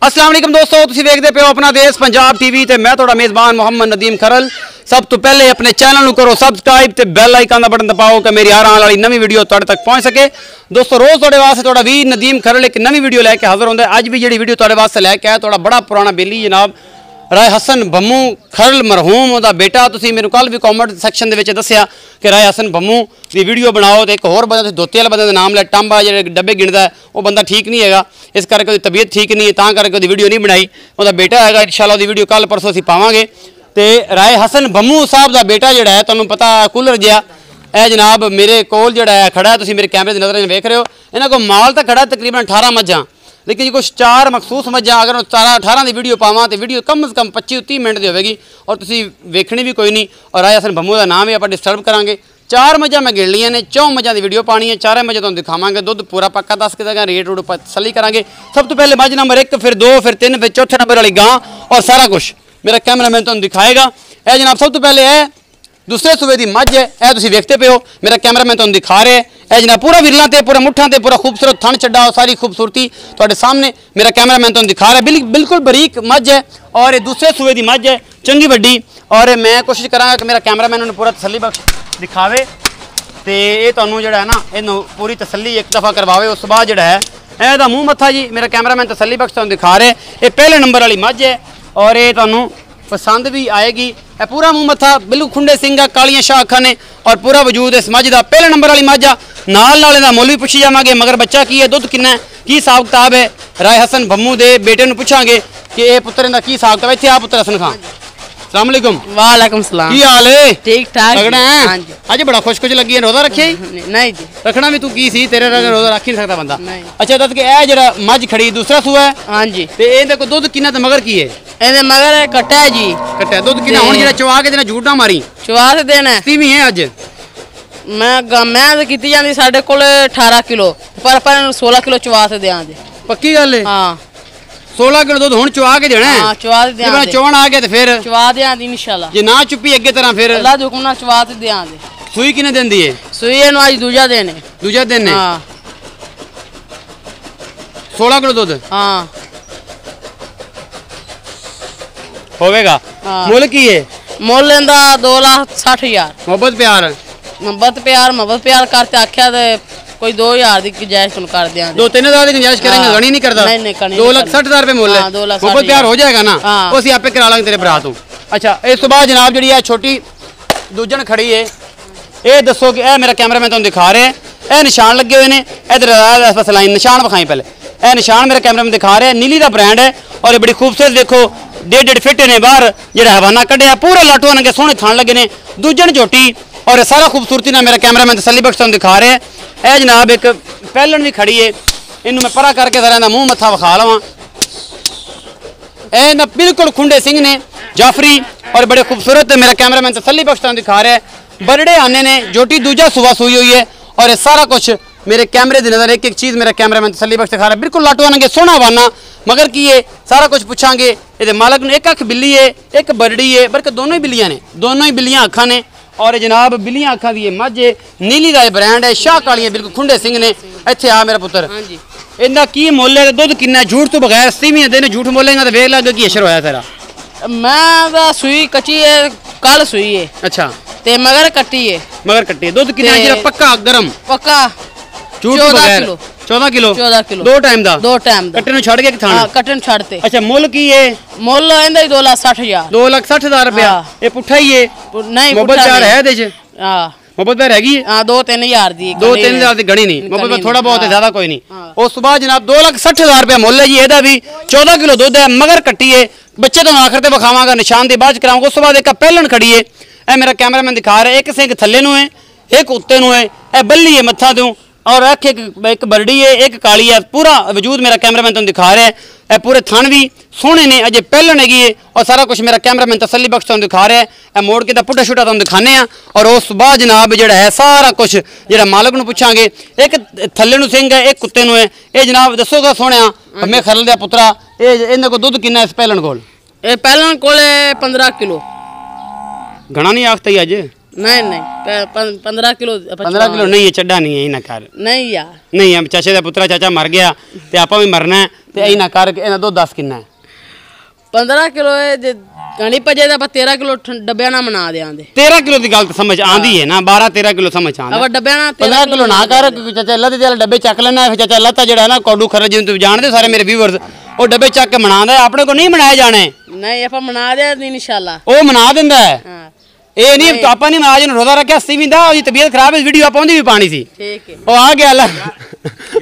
अस्सलाम वालेकुम दोस्तों, तुसीं वेखदे पे हो अपना देश पंजाब टीवी ते मैं तुहाडा मेज़बान मोहम्मद नदीम खरल। सब तो पहले अपने चैनल को करो सब्सक्राइब ते बैल आइकन का बटन दबाओ कि मेरी हर आने वाली नवी वीडियो तुहाडे तक पहुंच सके। दोस्तों रोज़ तुहाडे वास्ते तुहाडा वीर नदीम खरल एक नवी वीडियो लैके हाज़र होंदा है। अज भी जिहड़ी वीडियो तुहाडे वास्ते लैके आया तुहाडा बड़ा पुराना बेली जनाब राय हसन भम्मू खरल मरहूम दा बेटा। तुसीं मैनूं कल भी कॉमेंट सैक्शन दे विच दस्सिया कि राय हसन भम्मू दी वीडियो बनाओ तो एक होर बंदा धोती वाले बंदे दा नाम लै टांबा जिहड़े डब्बे गिणदा है वो बंदा ठीक नहीं हैगा, इस करके उसदी तबीयत ठीक नहीं है, तां करके उसदी वीडियो नहीं बनाई। उसदा बेटा हैगा, इंशाअल्लाह उसदी वीडियो कल परसों असीं पावांगे। तो राय हसन भम्मू साहब का बेटा जिहड़ा है तुहानूं पता कूलर जिहा ए जनाब मेरे कोल जिहड़ा है खड़ा है, तुसीं मेरे कैमरे दी नज़र वेख रहे हो। इन्हां कोल माल तो खड़ा तकरीबन 18 मज्जां, लेकिन कुछ 4 मखसूस मज्जां अगर 18 की वीडियो पावां तो वीडियो कम से कम 25-30 मिनट की होगी और तुसीं वेखनी भी कोई नहीं। और राय हसन भम्मू का नाम है, आप डिस्टर्ब करांगे। 4 मज्जां मैं गिण लियां ने, 4 मज्जां की वीडियो पानी है, 4 मज्जां तुहानूं दिखावांगे। दुध पूरा पक्का दस के देंगे, रेट रूट तसल्ली करांगे। सब तो पहले मज्ज नंबर 1, फिर 2, फिर 3, फिर चौथे नंबर वाली गां और सारा कुछ मेरा कैमरामैन तुहानूं दिखाएगा। यह जनाब सब तो पहले है दूसरे सूबे की मझ है, यह तुसीं वेखते पे हो, मेरा कैमरामैन तुहानूं दिखा रहे हैं। यह जनाब पूरा विरलां ते पूरा मुठ्ठां ते पूरा खूबसूरत थन छड्डा और सारी खूबसूरती तुहाडे सामने मेरा कैमरामैन तुहानूं दिखा रहा है। बिल्कुल बरीक मझ है और दूसरे सूबे की मझ है, चंगी वड्डी। और मैं कोशिश करांगा कि मेरा कैमरामैन उन्हें पूरा तसल्ली बख्श दिखावे तो ये तुहानूं जिहड़ा है ना इहनूं पूरी तसल्ली एक दफ़ा करवावे। उस बाद जिहड़ा है ਇਹਦਾ मूँह मत्था जी मेरा कैमरामैन तसल्ली बख्श तुहानूं दिखा रहे। ये पहले नंबर वाली मझ है और ये तुहानूं पसंद भी आएगी। यह पूरा मूँह मत्था बिल्कुल खुंडे सिंगा कालियां शाह अखां ने और पूरा वजूद इस मझ का पहले नंबर वाली मझ आ। नाल दा मुल भी पुछी जावांगे, मगर बच्चा की है, दुध किन्ना है, की हिसाब किताब है। राय हसन भम्मू दे बेटे नूं पुछांगे कि ये पुत्र दा की हिसाब किताब। इत्थे आ पुत्र हसन खान, अस्सलाम वालेकुम। वालेकुम सलाम। की हाल है? ठीक ठाक लगना है? हां जी। अज बड़ा खुश खुश लगी है, रोजा रखे? नहीं जी, रखना भी तू की सी, तेरे रंग रोजा रख ही नहीं सकता बंदा। नहीं। अच्छा दस के ए जरा मझ खड़ी दूसरा सूआ है? हां जी। ते एदे को दुध किन्ना ते मगर की है? एदे मगर कट्टा है जी। कट्टा दुध किन्ना हुन जेड़ा चवा के देना, झूठ ना मारी। चवा के देना है। तीवी है अज मैं कीती जांदी साडे कोल 18 किलो, पर 16 किलो चवा के देआं दे। पक्की गल है? हां 16 किलो दुध हुन चवा के देना है। हां चवा के देआं दे। चौन आ गया ते फिर चवा देआं दी इंशाल्लाह। जे ना चुप्पी अगे तरह फिर अल्लाह दे हुक्म नाल चवा के देआं दे। सूई किने देंदी है? सूई एनु आज दूजा दिन है। दूजा दिन है? हां 16 किलो दुध हां होवेगा। मुल की है? मुल लेंदा 2,60,000। मोहब्बत प्यार करते आख्या ते कोई 2,000 की गुंजाइश कर दिया। 2-3,000 की गुंजाइश करेंगे, गणी नहीं करता? नहीं 2,60,000 रुपए मुल है। मोहब्बत प्यार हो जाएगा ना, वो असीं आपे करा लांगे तेरे भरा तों। अच्छा इस तो बाद जनाब जी छोटी दूजन खड़ी है, ये दसो कि यह मेरा कैमरामैन तुहानूं दिखा रहे हैं। यह निशान लगे हुए हैं, इधर बस लाइन निशान विखाई पहले। यह निशान मेरा कैमरामैन दिखा रहे हैं, नीली का ब्रांड है और ये बड़ी खूबसूरत देखो 1.5 फिट ने बाहर जो हवाना कढ़िया पूरा लाटू आने के सोहने थान लगे ने, दूजन झोटी और सारा खूबसूरती ना मेरा कैमरामैन तसल्ली बख्श तुहानूं दिखा रहे हैं। यह जनाब एक पैलन भी खड़ी है, इनू मैं परा करके जरा इहदा मूँह मत्था विखा लवां। ए ना बिल्कुल खुंडे सिंह ने जाफरी और बड़े खूबसूरत मेरा कैमरामैन तसल्ली बख्श तुहानूं दिखा रहा है। बरड़े आने ने जोटी दूजा सुबह सूई हुई है और ये सारा कुछ मेरे कैमरे की नज़र एक चीज़ मेरा कैमरामैन तसल्ली बख्श दिखा रहा है। बिल्कुल लाटू आने सोहना वाना मगर की है सारा कुछ पूछांगे। ये मालक ने एक अख बिल्ली है, एक बरड़ी है, बल्कि दोनों ही बिल्लियाँ ने, दोनों ही बिल्लियाँ अखा ने और जनाब बिल्लियाँ अखा दी मझ है। नीली का ब्रांड है, शाह कालियाँ बिल्कुल खुंडे सिंह ने। इत्थे आ मेरा पुत्र, इनका की मुल है, दुध किन्ना? झूठ तो बगैर 30 महीने दिन झूठ बोलेगा तो वेख लग की असर होया तेरा। मैं सूई कच्ची है, कल सूई है। अच्छा ते मगर कट्टी है। मगर कट्टी है। दुध किन्ना जेड़ा पक्का गरम पक्का? 14 किलो। 14 किलो दो टाइम दा? दो टाइम दा। कट्टे नु छड़ के थाने? हां कट्टे नु छड़ते। अच्छा मुल की है? मुल इंदा ही 2,60,000। 2,60,000 रुपया। ये पुठा ही है? नहीं मोहब्बत प्यार है दे च? हां मोहब्बत प्यार हैगी? हां 2-3,000 दी। 2-3,000 दी गणी नहीं, मोहब्बत थोड़ा बहुत है, ज्यादा कोई नहीं। उस बाद जनाब 2,60,000 रुपया मुल है जी। एदा भी 14 किलो दुध है, मगर कट्टी है। बच्चे तो आखिर ते विखावांगा, निशान दी बाद कराऊंगा। उस बाद एक पैलन खड़ी है, ए मेरा कैमरामैन दिखा रहा है। एक सिंह थल्ले नु है, एक उत्ते नु है, ए बल्ली है मत्था दूं और अख एक बरड़ी है, एक काली है। पूरा वजूद मेरा कैमरामैन तुहानूं दिखा रहा है। ए पूरे थन भी सोहने ने, अजे पैलन हैगी है और सारा कुछ मेरा कैमरामैन तसल्ली बख्श तुहानूं दिखा रहा है। ए मोड़ के पुट्ठा छुट्टा तुहानूं दिखाने आ और उस बाद जनाब जिहड़ा है सारा कुछ जिहड़ा मालक नूं पुछांगे। एक थल्ले नूं सिंह है, एक कुत्ते नूं है। ये जनाब दसोगा सोहणिया मैं खरल दा पुत्रा, इहदे कोल दुध किन्ना इस पैलन कोल? ए पैलन कोल 15 किलो। घना नहीं आखता ही अज? नहीं 15 किलो। 15 किलो नहीं है, चड्डा नहीं है, ना कर। नहीं यार, नहीं हम चाचे का पुत्रा, चाचा मर गया तो आप भी मरना है ਤੇ ਇਹਨਾਂ ਕਰਕੇ ਇਹਨਾਂ ਦੁੱਧ ਦੱਸ ਕਿੰਨਾ ਹੈ 15 ਕਿਲੋ ਹੈ ਜੇ ਗਣੀ ਭਜੇ ਤਾਂ ਆਪਾਂ 13 ਕਿਲੋ ਡੱਬਿਆਂ ਨਾਲ ਬਣਾ ਦੇਾਂਗੇ 13 ਕਿਲੋ ਦੀ ਗੱਲ ਤਾਂ ਸਮਝ ਆਂਦੀ ਹੈ ਨਾ 12-13 ਕਿਲੋ ਸਮਝ ਆਂਦਾ ਆਪਾਂ ਡੱਬਿਆਂ ਨਾਲ 15 ਕਿਲੋ ਨਾ ਕਰ ਚਾਚਾ ਅੱਲਾ ਦੇ ਡੱਬੇ ਚੱਕ ਲੈਣਾ ਫਿਰ ਚਾਚਾ ਅੱਲਾ ਤਾਂ ਜਿਹੜਾ ਨਾ ਕੌਡੂ ਖਰਾ ਜਿਵੇਂ ਤੁਸੀਂ ਜਾਣਦੇ ਸਾਰੇ ਮੇਰੇ ਵੀਵਰਸ ਉਹ ਡੱਬੇ ਚੱਕ ਕੇ ਬਣਾਉਂਦਾ ਆਪਣੇ ਕੋਲ ਨਹੀਂ ਬਣਾਏ ਜਾਣੇ ਨਹੀਂ ਆਪਾਂ ਬਣਾ ਦੇ ਇਨਸ਼ਾਅੱਲਾ ਉਹ ਬਣਾ ਦਿੰਦਾ ਹੈ ਹਾਂ ਇਹ ਨਹੀਂ ਆਪਾਂ ਨੇ ਅੱਜ ਨੂੰ ਰੋਜ਼ਾ ਰੱਖਿਆ ਸੀ ਵਿੰਦਾ ਉਹਦੀ ਤਬੀਅਤ ਖਰਾਬ ਹੈ ਵੀਡੀਓ ਆਪਾਂ ਉਹਦੀ ਵੀ ਪਾਣੀ ਸੀ ਠੀਕ ਹੈ ਉਹ ਆ ਗਿਆ ਅੱਲਾ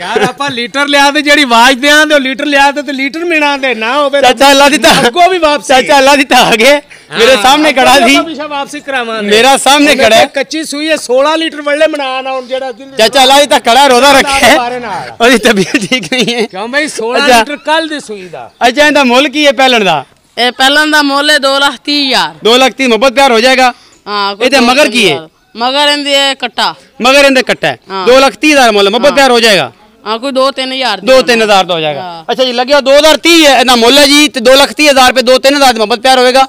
ਯਾਰ ਆਪਾਂ ਲੀਟਰ ਲਿਆ ਤੇ ਜਿਹੜੀ ਆਵਾਜ਼ ਦੇ ਆਂਦੇ ਉਹ ਲੀਟਰ ਲਿਆ ਤੇ ਲੀਟਰ ਮਿਣਾ ਦੇ ਨਾ ਹੋਵੇ ਚਾਚਾ ਅੱਲਾ ਦੀ ਤਾਂ ਅੱਗੋਂ ਵੀ ਵਾਪਸ ਚਾਚਾ ਅੱਲਾ ਦੀ ਤਾਂ ਆ ਗਏ ਮੇਰੇ ਸਾਹਮਣੇ ਖੜਾ ਸੀ ਹਮੇਸ਼ਾ ਵਾਪਸੀ ਕਰਾਵਾਂਗੇ ਮੇਰਾ ਸਾਹਮਣੇ ਖੜਾ ਹੈ ਕੱਚੀ ਸੂਈ ਹੈ 16 ਲੀਟਰ ਵੱਲੇ ਬਣਾਣਾ ਹੁਣ ਜਿਹੜਾ ਚਾਚਾ ਅੱਲਾ ਦੀ ਤਾਂ ਖੜਾ ਰੋਜ਼ਾ ਰੱਖਿਆ ਉਹਦੀ ਤਬੀਅਤ ਠੀਕ ਨਹੀਂ ਹੈ ਕਿਉਂ ਬਈ 16 ਲੀਟਰ ਕੱਲ ਦੀ ਸੂਈ ਦਾ ਅੱਛਾ ਇਹਦਾ ਮੁੱਲ ਕੀ ਹੈ ਪਹਿਲਣ ਦਾ ਇਹ ਪਹਿਲਾਂ ਦਾ ਮੁੱਲ ਹੈ 2,30,000 2,30,000 ਮੁਹੱਬਤ ਪਿਆਰ ਹੋ ਜਾਏਗਾ ਹਾਂ ਇਹਦੇ ਮਗਰ ਕੀ ਹੈ ਮਗਰ ਇਹਦੇ ਕੱਟਾ ਮਗਰ ਇਹਦੇ ਕੱਟਾ ਹੈ 2,30,000 ਮੁੱਲ ਮੁਹੱਬਤ ਪਿਆਰ ਹੋ ਜਾਏਗਾ ਹਾਂ ਕੋਈ 2-3,000 2-3,000 ਦਾ ਹੋ ਜਾਏਗਾ ਅੱਛਾ ਜੀ ਲੱਗਿਆ 2,030 ਹੈ ਇਹਦਾ ਮੁੱਲ ਹੈ ਜੀ ਤੇ 2,30,000 ਰੁਪਏ 2-3,000 ਦੀ ਮੁਹੱਬਤ ਪਿਆਰ ਹੋਏਗਾ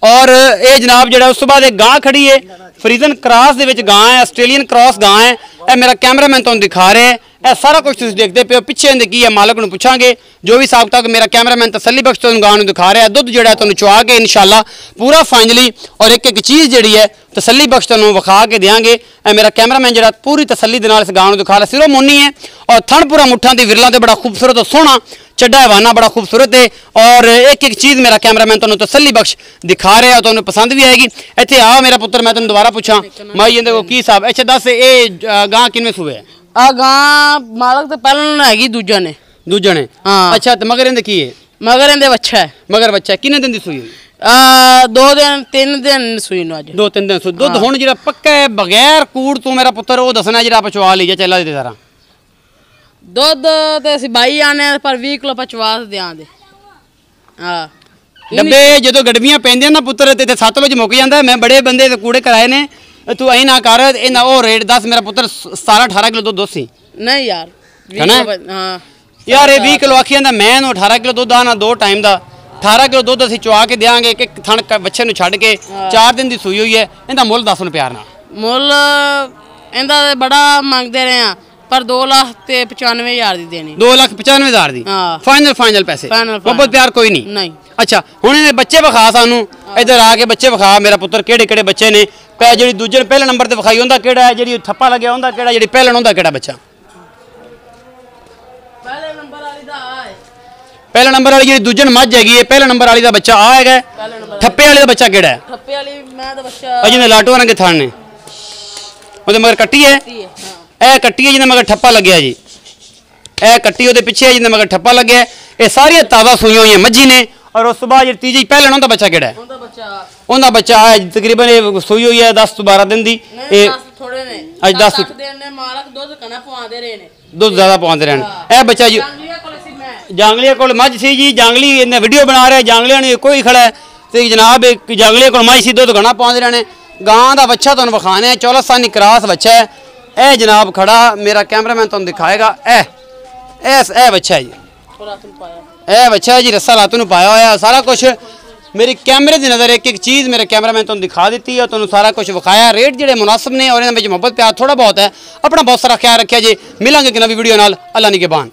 ਔਰ ਇਹ ਜਨਾਬ ਜਿਹੜਾ ਉਸ ਤੋਂ ਬਾਅਦ ਇੱਕ ਗਾਂ ਖੜੀ ਹੈ ਫਰੀਜ਼ਨ ਕਰਾਸ ਦੇ ਵਿੱਚ ਗਾਂ ਹੈ ਆਸਟ੍ਰੇਲੀਅਨ ਕਰਾਸ ਗਾਂ ਹੈ ਇਹ ਮੇਰਾ ਕੈਮਰਾਮੈਨ ਤੁਹਾਨੂੰ ਦਿਖਾ ਰਿਹਾ ਹੈ ਇਹ ਸਾਰਾ ਕੁਝ ਤੁਸੀਂ ਦੇਖਦੇ ਪਿਓ ਪਿੱਛੇ ਇਹਦੇ ਕੀ ਹੈ ਮਾਲਕ ਨੂੰ ਪੁੱਛਾਂਗੇ ਜੋ ਵੀ ਸਾਬ ਤੱਕ ਮੇਰਾ ਕੈਮਰਾਮੈਨ ਤਸੱਲੀ ਬਖਸ਼ ਤੁਹਾਨੂੰ ਗਾਂ ਨੂੰ ਦਿਖਾ ਰਿਹਾ ਦੁੱਧ ਜਿਹੜਾ ਤੁਹਾਨੂੰ ਚੁਆ ਕੇ ਇਨਸ਼ਾਅੱਲਾ ਪੂਰਾ ਫਾਈਨਲੀ ਔਰ ਇੱਕ ਇੱਕ ਚੀਜ਼ ਜਿਹੜੀ ਹੈ ਤਸੱਲੀ ਬਖਸ਼ ਤੁਹਾਨੂੰ ਵਿਖਾ ਕੇ ਦੇਾਂਗੇ ਇਹ ਮੇਰਾ ਕੈਮਰਾਮੈਨ ਜਿਹੜਾ ਪੂਰੀ ਤਸੱਲੀ ਦੇ ਨਾਲ ਇਸ ਗਾਂ ਨੂੰ ਦਿਖਾ ਰਿਹਾ ਸਿਰੋਂ ਮੁੰਨੀ ਹੈ ਔਰ ਥਣ ਪੂਰਾ ਮੁੱਠਾਂ ਦੀ ਵਿਰਲਾਂ ਤੇ ਬੜਾ ਖੂਬਸੂਰਤ ਔਰ ਸੋਹਣਾ ਚੱਡਾ ਹਵਾਨਾ ਬੜਾ ਖੂਬਸੂਰਤ ਹੈ ਔਰ ਇੱਕ ਇੱਕ ਚੀਜ਼ ਮੇਰਾ ਕੈਮਰਾਮੈਨ ਤੁਹਾਨੂੰ ਤਸੱਲੀ ਬਖਸ਼ ਦਿਖਾ ਰਿਹਾ ਤੁਹਾਨੂੰ ਪਸੰਦ ਵੀ ਆਏਗੀ ਇੱਥੇ ਆ ਮੇਰਾ ਪੁੱਤਰ ਮੈਂ ਤੈਨੂੰ ਦੁਬਾਰਾ ਪੁੱਛਾਂ ਮਾਈ ਇਹਦੇ ਕੋ ਕੀ ਹਿਸਾਬ ਅੱਛਾ ਦੱਸ ਇਹ ਗਾਂ ਕਿੰਨੇ ਸੂਏ ਹੈ ਆ ਗਾਂ ਮਾਲਕ ਤਾਂ ਪਹਿਲਾਂ ਹੈਗੀ ਦੂਜਾ ਨੇ ਹਾਂ ਅੱਛਾ ਤੇ ਮਗਰ ਇਹਦੇ ਕੀ ਹੈ ਮਗਰ ਇਹਦੇ ਬੱਚਾ ਹੈ ਮਗਰ ਬੱਚਾ ਕਿੰਨੇ ਦਿਨ ਦੀ ਸੂਈ ਹੋਈ 2-3 ਦਿਨ ਸੂਈ ਨੂੰ ਅੱਜ 2-3 ਦਿਨ ਸੂਈ ਦੁੱਧ ਹੁਣ ਜਿਹੜਾ ਪੱਕਾ ਹੈ ਬਗੈਰ ਕੂੜ ਤੂੰ ਮੇਰਾ ਪੁੱਤਰ ਉਹ ਦੱਸਣਾ ਜਿਹੜਾ ਆਪਾਂ ਚਵਾ ਲਈ ਜਾ ਚੱਲਾ ਦੇ ਜ਼ਰਾ ਦੁੱਧ ਤੇ ਅਸੀਂ 22 ਆਨੇ ਪਰ 20 ਕਿਲੋ ਪਚਵਾ ਦਿਆਂਗੇ ਹਾਂ ਡੱਬੇ ਜਦੋਂ ਗੜਵੀਆਂ ਪੈਂਦੀਆਂ ਨਾ ਪੁੱਤਰ ਤੇ ਸਤਲੁਜ ਮੁੱਕ ਜਾਂਦਾ ਮੈਂ ਬੜੇ ਬੰਦੇ ਤੇ ਕੂੜੇ ਕਰਾਏ ਨੇ ਤੂੰ ਐ ਨਾ ਕਰ ਇਹਨਾਂ ਉਹ ਰੇਟ ਦੱਸ ਮੇਰਾ ਪੁੱਤਰ 17-18 ਕਿਲੋ ਦੁੱਧ ਸੀ ਨਹੀਂ ਯਾਰ ਹਾਂ ਯਾਰ ਇਹ 20 ਕਿਲੋ ਆਖੀ ਜਾਂਦਾ ਮੈਂ ਨੂੰ 18 ਕਿਲੋ ਦੁੱਧ ਆਣਾ 2 ਟਾਈਮ ਦਾ 18 ਕਿਲੋ ਦੁੱਧ ਅਸੀਂ ਚੁਆ ਕੇ ਦੇਾਂਗੇ ਇੱਕ ਥਣ ਬੱਚੇ ਨੂੰ ਛੱਡ ਕੇ 4 ਦਿਨ ਦੀ ਸੂਈ ਹੋਈ ਹੈ ਇਹਦਾ ਮੁੱਲ ਦੱਸ ਨੂੰ ਪਿਆਰ ਨਾਲ ਮੁੱਲ ਇਹਦਾ ਬੜਾ ਮੰਗਦੇ ਰਹੇ ਆ ਪਰ 2,95,000 ਦੀ ਦੇਣੀ 2,95,000 ਦੀ ਫਾਈਨਲ ਪੈਸੇ ਮੁਹੱਬਤ ਪਿਆਰ ਕੋਈ ਨਹੀਂ ਅੱਛਾ ਹੁਣ ਇਹਨੇ ਬੱਚੇ ਵਿਖਾ ਸਾਨੂੰ ਇੱਧਰ ਆ ਕੇ ਬੱਚੇ ਵਿਖਾ ਮੇਰਾ ਪੁੱਤਰ ਕਿਹੜੇ ਕਿਹੜੇ ਬੱਚੇ ਨੇ ਜਿਹੜੀ ਦੂਜੇ ਪਹਿਲੇ ਨੰਬਰ ਤੇ ਵਿਖਾਈ ਹੁੰਦਾ ਕਿਹੜਾ ਹੈ ਜਿਹੜੀ ਥੱਪਾ ਲੱਗਿਆ ਹੁੰਦਾ ਕਿਹੜਾ ਜਿਹੜੀ ਪਹਿਲਣ ਹੁੰਦਾ ਕਿਹੜਾ ਬੱਚਾ ਪਹਿਲੇ ਨੰਬਰ ਵਾਲੀ ਦਾ ਆ ਹੈ ਪਹਿਲੇ ਨੰਬਰ ਵਾਲੀ ਜਿਹੜੀ ਦੂਜੇ ਮੱਝ ਹੈਗੀ ਹੈ ਪਹਿਲੇ ਨੰਬਰ ਵਾਲੀ ਦਾ ਬੱਚਾ ਆ ਹੈਗਾ ਠੱਪੇ ਵਾਲੇ ਦਾ ਬੱਚਾ ਕਿਹੜਾ ਹੈ ਠੱਪੇ ਵਾਲੀ ਮੈਂ ਦਾ ਬੱਚਾ ਜਿਹਨੇ ਲਾਟੂ ਰੰਗੇ ਥਣ ਨੇ ਉਹਦੇ ਮਗਰ ਕੱਟੀ ਹੈ ਇਹ ਕੱਟੀ ਹੈ ਜਿਹਦੇ ਮਗਰ ਠੱਪਾ ਲੱਗਿਆ ਜੀ ਇਹ ਕੱਟੀ ਉਹਦੇ ਪਿੱਛੇ ਹੈ ਜਿਹਦੇ ਮਗਰ ਠੱਪਾ ਲੱਗਿਆ ਇਹ ਸਾਰੀਆਂ ਤਾਜ਼ਾ ਸੂਈਆਂ ਹੋਈਆਂ ਮੱਝੀ ਨੇ ਔਰ ਉਸ ਤੋਂ ਬਾਅਦ ਜਿਹੜੀ ਤੀਜੀ ਪਹਿਲਣ ਉਹਦਾ ਬੱਚਾ ਕਿਹੜਾ ਹੈ ਉਹਦਾ ਬੱਚਾ ਹੈ ਤਕਰੀਬਨ ਇਹ ਸੂਈ ਹੋਈ ਹੈ 10-12 ਦਿਨ ਦੀ ਇਹ ਥੋੜੇ ਨੇ ਅੱਜ 10 ਦਿਨ ਨੇ ਮਾਲਕ ਦੁੱਧ ਕਣਾ ਪਵਾਉਂਦੇ ਰਹੇ ਨੇ ਦੁੱਧ ਜ਼ਿਆਦਾ ਪਵਾਉਂਦੇ ਰਹਿਣ ਇਹ ਬੱਚਾ ਜੀ ਜਾਂਗਲੀਆਂ ਕੋਲ ਮੱਝ ਸੀ ਜੀ ਜਾਂਗਲੀ ਇਹਨੇ ਵੀਡੀਓ ਬਣਾ ਰਿਹਾ ਜਾਂਗਲੀਆਂ ਨੂੰ ਕੋਈ ਖੜਾ ਹੈ ਤੇ ਜਨਾਬ ਇੱਕ ਜਾਂਗਲੀਆਂ ਕੋਲ ਮੱਝ ਸੀ ਦੁੱਧ ਘਣਾ ਪਵਾਉਂਦੇ ਰਹਿਣੇ ਗਾਂ ਦਾ ਬੱਚਾ ਤੁਹਾਨੂੰ ਵਿਖਾਣੇ ਹੈ ਚੌਲਸਤਾਨੀ ਕਰਾਸ ਬੱਚਾ ਹੈ ਇਹ ਜਨਾਬ ਖੜਾ ਮੇਰਾ ਕੈਮਰਾਮੈਨ ਤੁਹਾਨੂੰ ਦਿਖਾਏਗਾ ਇਹ ਬੱਚਾ ਜੀ ਇਹ ਬੱਚਾ ਜੀ ਰੱਸਾ ਲਾਤੂ ਨੂੰ ਪਾਇਆ ਹੋਇਆ ਸਾਰਾ ਕੁਝ मेरी कैमरे की नज़र एक एक चीज़ मेरे कैमरामैन तुम दिखा दी है तुम सारा कुछ विखाया रेट जोड़े मुनासिब ने और इन्होंने मुहब्बत प्यार थोड़ा बहुत है अपना बहुत सारा ख्याल रखा जी मिलेंगे कि नवी वीडियो नाल अल्लाह निगहबान।